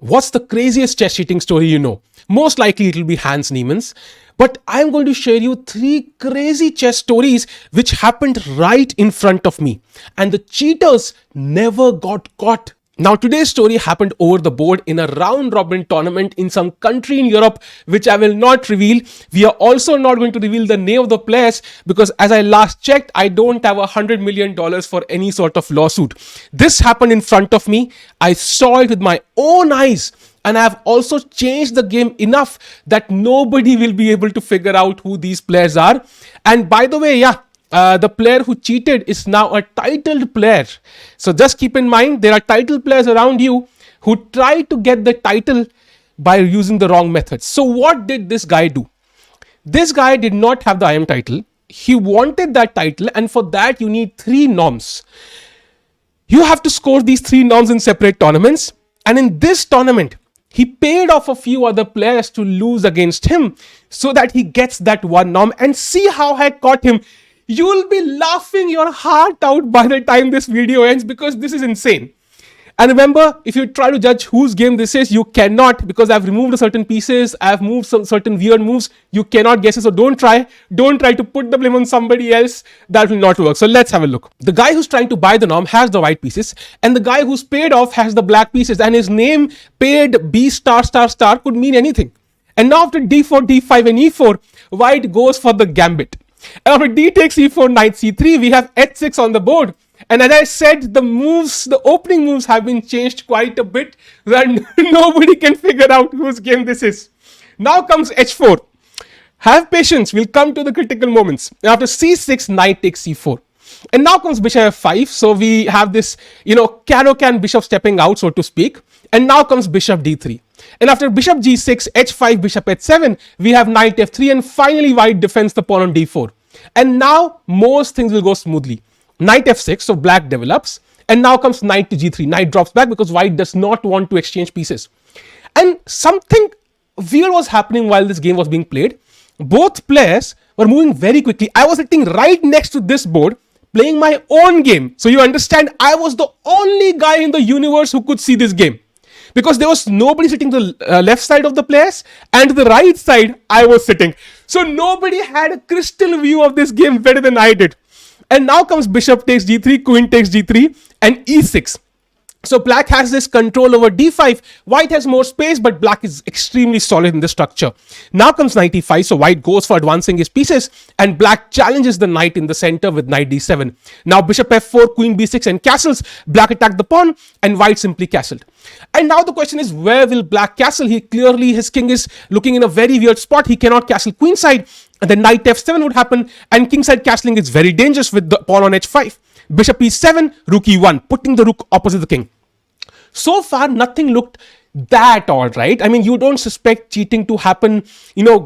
What's the craziest chess cheating story you know? Most likely it'll be Hans Niemann's. But I'm going to share you 3 crazy chess stories which happened right in front of me. And the cheaters never got caught. Now, today's story happened over the board in a round robin tournament in some country in Europe, which I will not reveal. We are also not going to reveal the name of the players because, as I last checked, I don't have $100 million for any sort of lawsuit. This happened in front of me. I saw it with my own eyes. And I have also changed the game enough that nobody will be able to figure out who these players are. And by the way, the player who cheated is now a titled player. So just keep in mind, there are titled players around you who try to get the title by using the wrong methods. So what did this guy do? This guy did not have the IM title. He wanted that title, and for that you need 3 norms. You have to score these 3 norms in separate tournaments. And in this tournament, he paid off a few other players to lose against him so that he gets that 1 norm. And see how I caught him. You'll be laughing your heart out by the time this video ends because this is insane. And remember, if you try to judge whose game this is, you cannot, because I've removed certain pieces, I've moved some certain weird moves, you cannot guess it. So don't try to put the blame on somebody else. That will not work. So let's have a look. The guy who's trying to buy the norm has the white pieces, and the guy who's paid off has the black pieces, and his name paid B star star star could mean anything. And now after d4, d5 and e4, white goes for the gambit. And after d takes e4, knight c3, we have h6 on the board. And as I said, the opening moves have been changed quite a bit, where nobody can figure out whose game this is. Now comes h4. Have patience, we'll come to the critical moments. And after c6, knight takes c4. And now comes bishop f5. So we have this, can bishop stepping out, so to speak. And now comes bishop d3. And after bishop g6, h5, bishop h7, we have knight f3, and finally white defends the pawn on d4. And now most things will go smoothly. Knight f6, so black develops, and now comes knight to g3. Knight drops back because white does not want to exchange pieces. And something weird was happening while this game was being played. Both players were moving very quickly. I was sitting right next to this board, playing my own game. So you understand, I was the only guy in the universe who could see this game. Because there was nobody sitting to the left side of the players, and to the right side, I was sitting. So nobody had a crystal view of this game better than I did. And now comes bishop takes g3, queen takes g3, and e6. So black has this control over d5. White has more space, but black is extremely solid in the structure. Now comes knight e5, so white goes for advancing his pieces, and black challenges the knight in the center with knight d7. Now bishop f4, queen b6, and castles. Black attacked the pawn, and white simply castled. And now the question is, where will black castle? His king is looking in a very weird spot. He cannot castle queenside. And then knight f7 would happen, and kingside castling is very dangerous with the pawn on h5. Bishop e7, rook e1, putting the rook opposite the king. So far, nothing looked that odd, right? I mean, you don't suspect cheating to happen,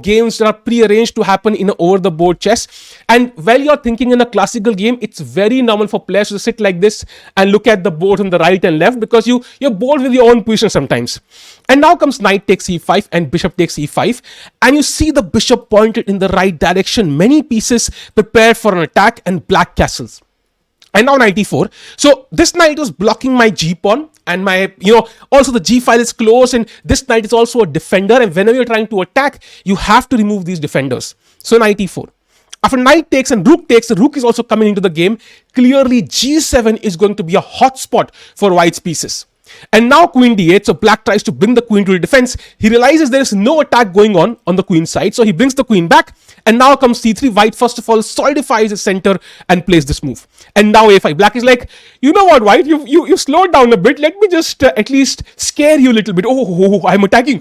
games that are pre-arranged to happen in an over-the-board chess. And while you're thinking in a classical game, it's very normal for players to sit like this and look at the board on the right and left because you're bored with your own position sometimes. And now comes knight takes e5 and bishop takes e5. And you see the bishop pointed in the right direction. Many pieces prepared for an attack, and black castles. And now knight e4. So this knight was blocking my g pawn, and my, also the g file is closed, and this knight is also a defender. And whenever you're trying to attack, you have to remove these defenders. So knight e4. After knight takes and rook takes, the rook is also coming into the game. Clearly, g7 is going to be a hot spot for white's pieces. And now queen d8, so black tries to bring the queen to the defense. He realizes there is no attack going on the queen side, so he brings the queen back. And now comes c3. White first of all solidifies his center and plays this move. And now a5. Black is like, you know what, white, you slowed down a bit. Let me just at least scare you a little bit. Oh, I'm attacking.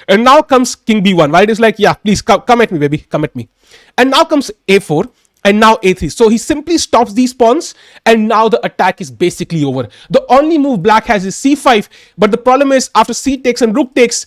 And now comes king b1. White is like, yeah, please come at me, baby, come at me. And now comes a4. And now a3. So he simply stops these pawns, and now the attack is basically over. The only move black has is c5, but the problem is after c takes and rook takes,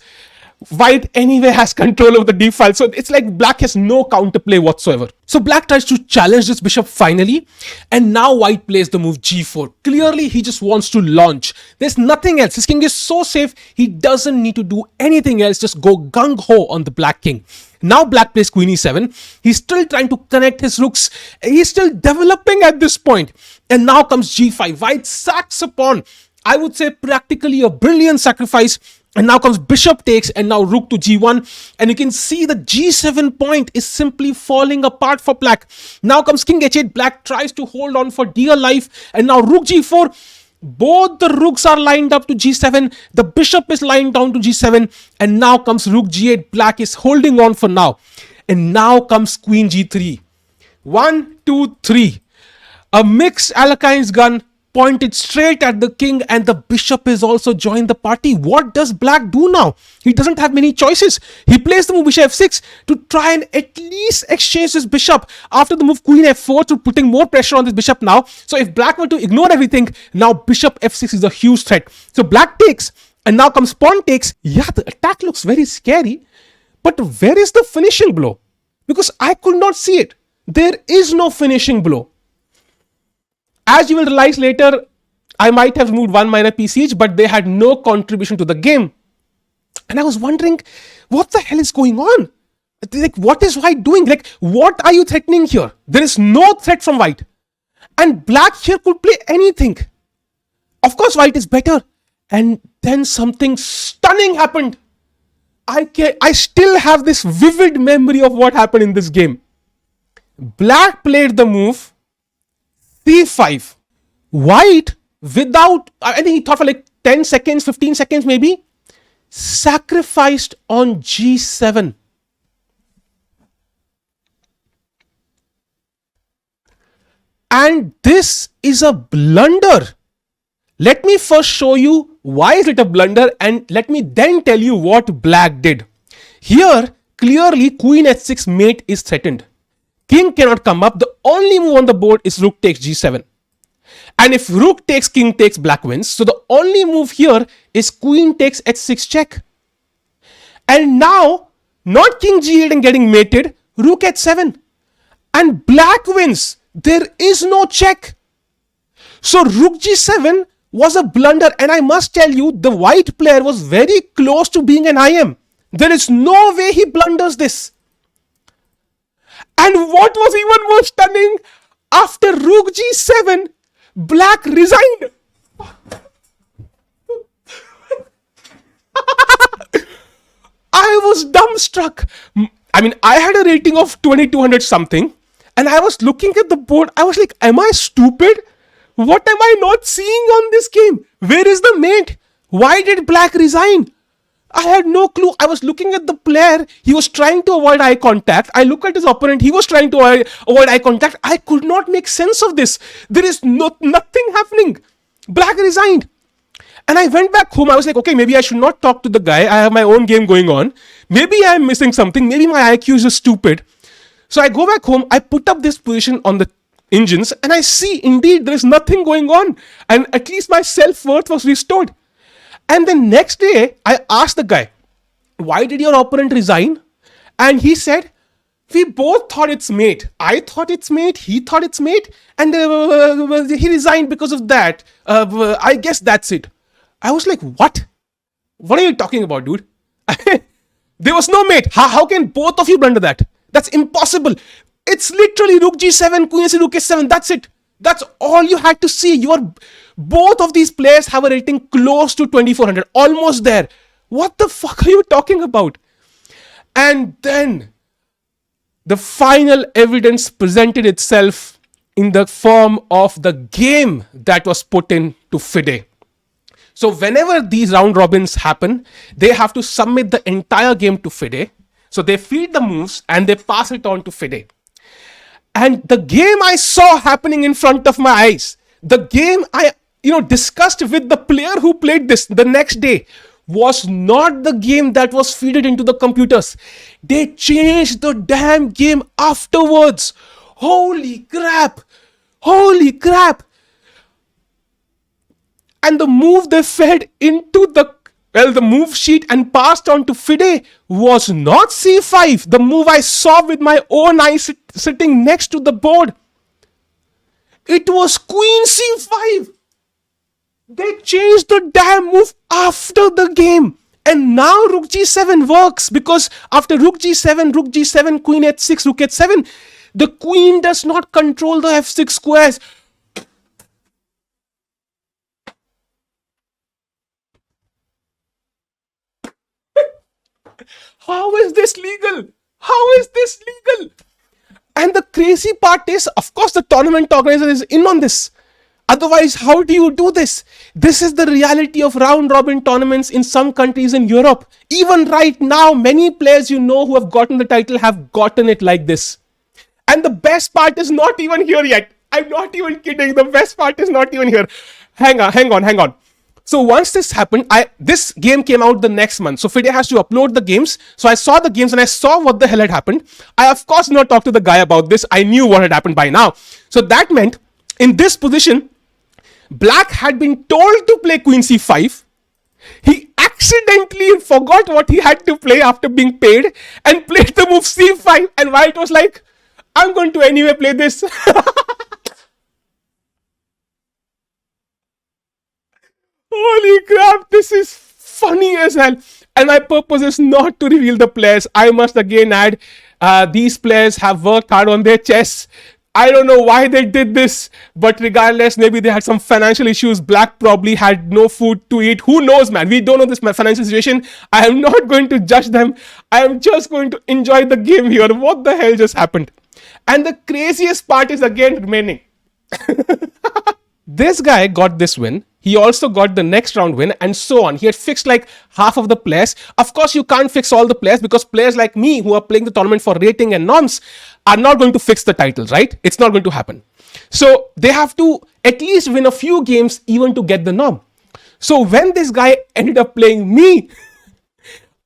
white anyway has control of the d file. So it's like black has no counterplay whatsoever. So black tries to challenge this bishop finally, and now white plays the move g4. Clearly, he just wants to launch. There's nothing else. His king is so safe, he doesn't need to do anything else. Just go gung-ho on the black king. Now black plays queen e7. He's still trying to connect his rooks. He's still developing at this point. And now comes g5. White sacks a pawn. I would say practically a brilliant sacrifice. And now comes bishop takes, and now rook to g1. And you can see the g7 point is simply falling apart for black. Now comes king h8. Black tries to hold on for dear life. And now rook g4. Both the rooks are lined up to g7. The bishop is lying down to g7. And now comes rook g8. Black is holding on for now. And now comes queen g3. 1, 2, 3. A mixed Alekhine's gun pointed straight at the king, and the bishop is also joined the party. What does black do now? He doesn't have many choices. He plays the move bishop f6 to try and at least exchange his bishop after the move queen f4 to putting more pressure on this bishop now. So if black were to ignore everything, now bishop f6 is a huge threat. So black takes, and now comes pawn takes. Yeah, the attack looks very scary, but where is the finishing blow? Because I could not see it. There is no finishing blow. As you will realize later, I might have moved one minor piece each, but they had no contribution to the game. And I was wondering, what the hell is going on? Like, what is white doing? Like, what are you threatening here? There is no threat from white. And black here could play anything. Of course, white is better. And then something stunning happened. I still have this vivid memory of what happened in this game. Black played the move c5. White, without, I think he thought for like 10 seconds, 15 seconds maybe, sacrificed on g7. And this is a blunder. Let me first show you why is it a blunder, and let me then tell you what black did. Here, clearly queen h6 mate is threatened. King cannot come up. The only move on the board is rook takes g7. And if rook takes, king takes, black wins. So the only move here is queen takes h6 check. And now, not king g8 and getting mated, rook h7. And black wins. There is no check. So rook g7 was a blunder. And I must tell you, the white player was very close to being an IM. There is no way he blunders this. And what was even more stunning, after rook g7, black resigned. I was dumbstruck. I mean, I had a rating of 2200 something, and I was looking at the board. I was like, am I stupid? What am I not seeing on this game? Where is the mate? Why did black resign? I had no clue. I was looking at the player. He was trying to avoid eye contact. I look at his opponent. He was trying to avoid eye contact. I could not make sense of this. There is nothing happening. Black resigned. And I went back home. I was like, okay, maybe I should not talk to the guy. I have my own game going on. Maybe I'm missing something. Maybe my IQ is just stupid. So I go back home. I put up this position on the engines, and I see indeed there is nothing going on. And at least my self-worth was restored. And the next day, I asked the guy, why did your opponent resign? And he said, we both thought it's mate. I thought it's mate. He thought it's mate. And he resigned because of that. I guess that's it. I was like, what? What are you talking about, dude? There was no mate. How can both of you blunder that? That's impossible. It's literally rook g7, queen c, rook h7. That's it. That's all you had to see. Both of these players have a rating close to 2400, almost there. What the fuck are you talking about? And then the final evidence presented itself in the form of the game that was put into FIDE. So whenever these round robins happen, they have to submit the entire game to FIDE. So they feed the moves and they pass it on to FIDE. And the game I saw happening in front of my eyes, the game I discussed with the player who played this the next day, was not the game that was fed into the computers. They changed the damn game afterwards. Holy crap. Holy crap. And the move they fed into the move sheet and passed on to FIDE was not c5. The move I saw with my own eyes sitting next to the board. It was queen c5. They changed the damn move after the game. And now rook g7 works, because after rook g7, queen h6, rook h7, the queen does not control the f6 squares. How is this legal? How is this legal? And the crazy part is, of course, the tournament organizer is in on this. Otherwise, how do you do this? This is the reality of round robin tournaments in some countries in Europe. Even right now, many players you know who have gotten the title have gotten it like this. And the best part is not even here yet. I'm not even kidding. The best part is not even here. Hang on. So once this happened, this game came out the next month. So FIDE has to upload the games. So I saw the games and I saw what the hell had happened. I of course not talked to the guy about this. I knew what had happened by now. So that meant in this position, Black had been told to play Queen C5. He accidentally forgot what he had to play after being paid and played the move C5. And White was like, I'm going to anyway play this. Holy crap, this is funny as hell. And my purpose is not to reveal the players. I must again add, these players have worked hard on their chess. I don't know why they did this, but regardless, maybe they had some financial issues. Black probably had no food to eat. Who knows, man? We don't know this financial situation. I am not going to judge them. I am just going to enjoy the game here. What the hell just happened? And the craziest part is again remaining. This guy got this win. He also got the next round win and so on. He had fixed like half of the players. Of course, you can't fix all the players because players like me who are playing the tournament for rating and norms are not going to fix the titles, right? It's not going to happen. So they have to at least win a few games even to get the norm. So when this guy ended up playing me,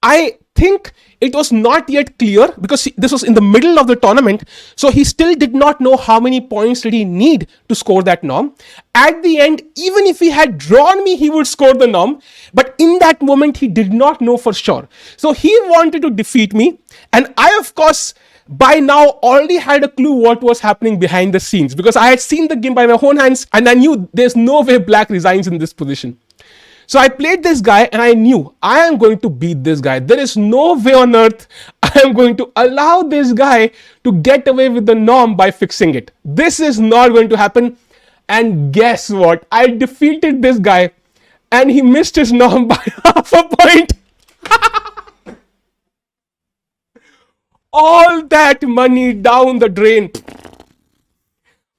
I think it was not yet clear because this was in the middle of the tournament. So he still did not know how many points did he need to score that norm. At the end, even if he had drawn me, he would score the norm. But in that moment, he did not know for sure. So he wanted to defeat me. And I, of course, by now already had a clue what was happening behind the scenes because I had seen the game by my own hands and I knew there's no way Black resigns in this position. So I played this guy and I knew I am going to beat this guy. There is no way on earth I am going to allow this guy to get away with the norm by fixing it. This is not going to happen. And guess what? I defeated this guy and he missed his norm by half a point. All that money down the drain.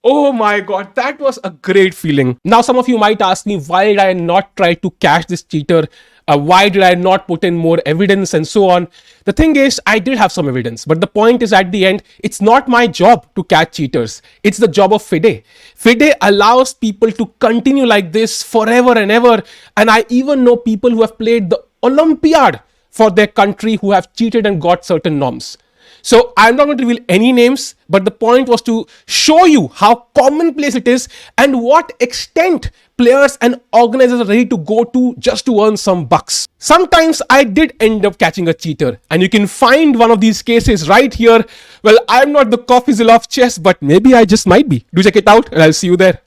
Oh my god, that was a great feeling. Now, some of you might ask me, why did I not try to catch this cheater? Why did I not put in more evidence and so on? The thing is, I did have some evidence, but the point is at the end, it's not my job to catch cheaters. It's the job of FIDE. FIDE allows people to continue like this forever and ever. And I even know people who have played the Olympiad for their country who have cheated and got certain norms. So I'm not going to reveal any names, but the point was to show you how commonplace it is and what extent players and organizers are ready to go to just to earn some bucks. Sometimes I did end up catching a cheater and you can find one of these cases right here. Well, I'm not the CoffeeZilla of chess, but maybe I just might be. Do check it out and I'll see you there.